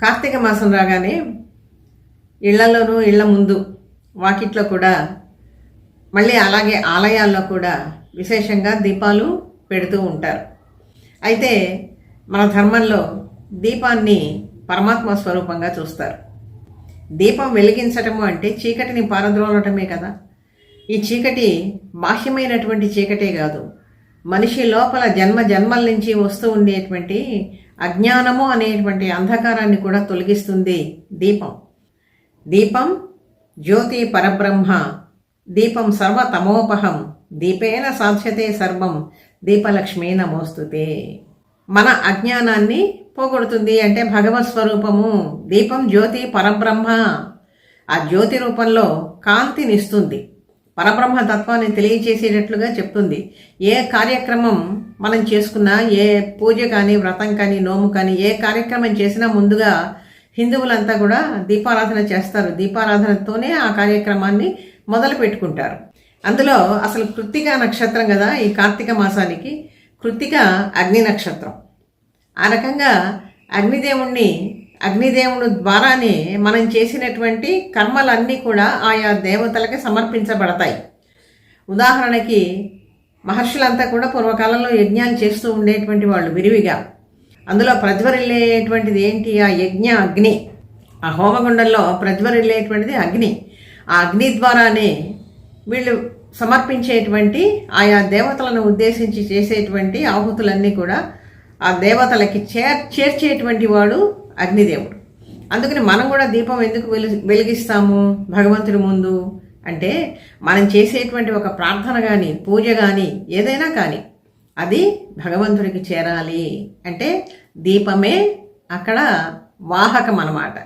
కార్తీక మాసం రాగానే ఇళ్లలోనూ ఇళ్ల ముందు వాకిట్లో కూడా మళ్ళీ అలాగే ఆలయాల్లో కూడా విశేషంగా దీపాలు పెడుతూ ఉంటారు. అయితే మన ధర్మంలో దీపాన్ని పరమాత్మ స్వరూపంగా చూస్తారు. దీపం వెలిగించటము అంటే చీకటిని పారద్రోలటమే కదా. ఈ చీకటి బాహ్యమైనటువంటి చీకటే కాదు, మనిషి లోపల జన్మ జన్మల నుంచి వస్తూ ఉండేటువంటి అజ్ఞానము అనేటువంటి అంధకారాన్ని కూడా తొలగిస్తుంది దీపం. దీపం జ్యోతి పరబ్రహ్మ, దీపం సర్వతమోపహం, దీపేన సాధ్యతే సర్వం, దీపలక్ష్మీ నమోస్తుతే. మన అజ్ఞానాన్ని పోగొడుతుంది అంటే భగవత్ స్వరూపము. దీపం జ్యోతి పరబ్రహ్మ, ఆ జ్యోతి రూపంలో కాంతినిస్తుంది, పరబ్రహ్మ తత్వాన్ని తెలియచేసేటట్లుగా చెప్తుంది. ఏ కార్యక్రమం మనం చేసుకున్నా, ఏ పూజ కానీ వ్రతం కానీ నోము కానీ ఏ కార్యక్రమం చేసినా ముందుగా హిందువులంతా కూడా దీపారాధన చేస్తారు. దీపారాధనతోనే ఆ కార్యక్రమాన్ని మొదలు పెట్టుకుంటారు. అందులో అసలు కృత్తిక నక్షత్రం కదా ఈ కార్తీక మాసానికి. కృత్తిక అగ్ని నక్షత్రం. ఆ రకంగా అగ్నిదేవుడు ద్వారానే మనం చేసినటువంటి కర్మలన్నీ కూడా ఆయా దేవతలకి సమర్పించబడతాయి. ఉదాహరణకి మహర్షులంతా కూడా పూర్వకాలంలో యజ్ఞాలు చేస్తూ ఉండేటువంటి వాళ్ళు విరివిగా. అందులో ప్రజ్వరిల్లేటువంటిది ఏంటి? ఆ యజ్ఞ అగ్ని. ఆ హోమగుండంలో ప్రజ్వరిల్లేటువంటిది అగ్ని. ఆ అగ్ని ద్వారానే వీళ్ళు సమర్పించేటువంటి ఆయా దేవతలను ఉద్దేశించి చేసేటువంటి ఆహుతులన్నీ కూడా ఆ దేవతలకి చేర్చేటువంటి వాడు అగ్నిదేవుడు. అందుకని మనం కూడా దీపం ఎందుకు వెలిగిస్తాము భగవంతుడి ముందు అంటే, మనం చేసేటువంటి ఒక ప్రార్థన కానీ పూజ కానీ ఏదైనా కానీ అది భగవంతుడికి చేరాలి అంటే దీపమే అక్కడ వాహకం అన్నమాట.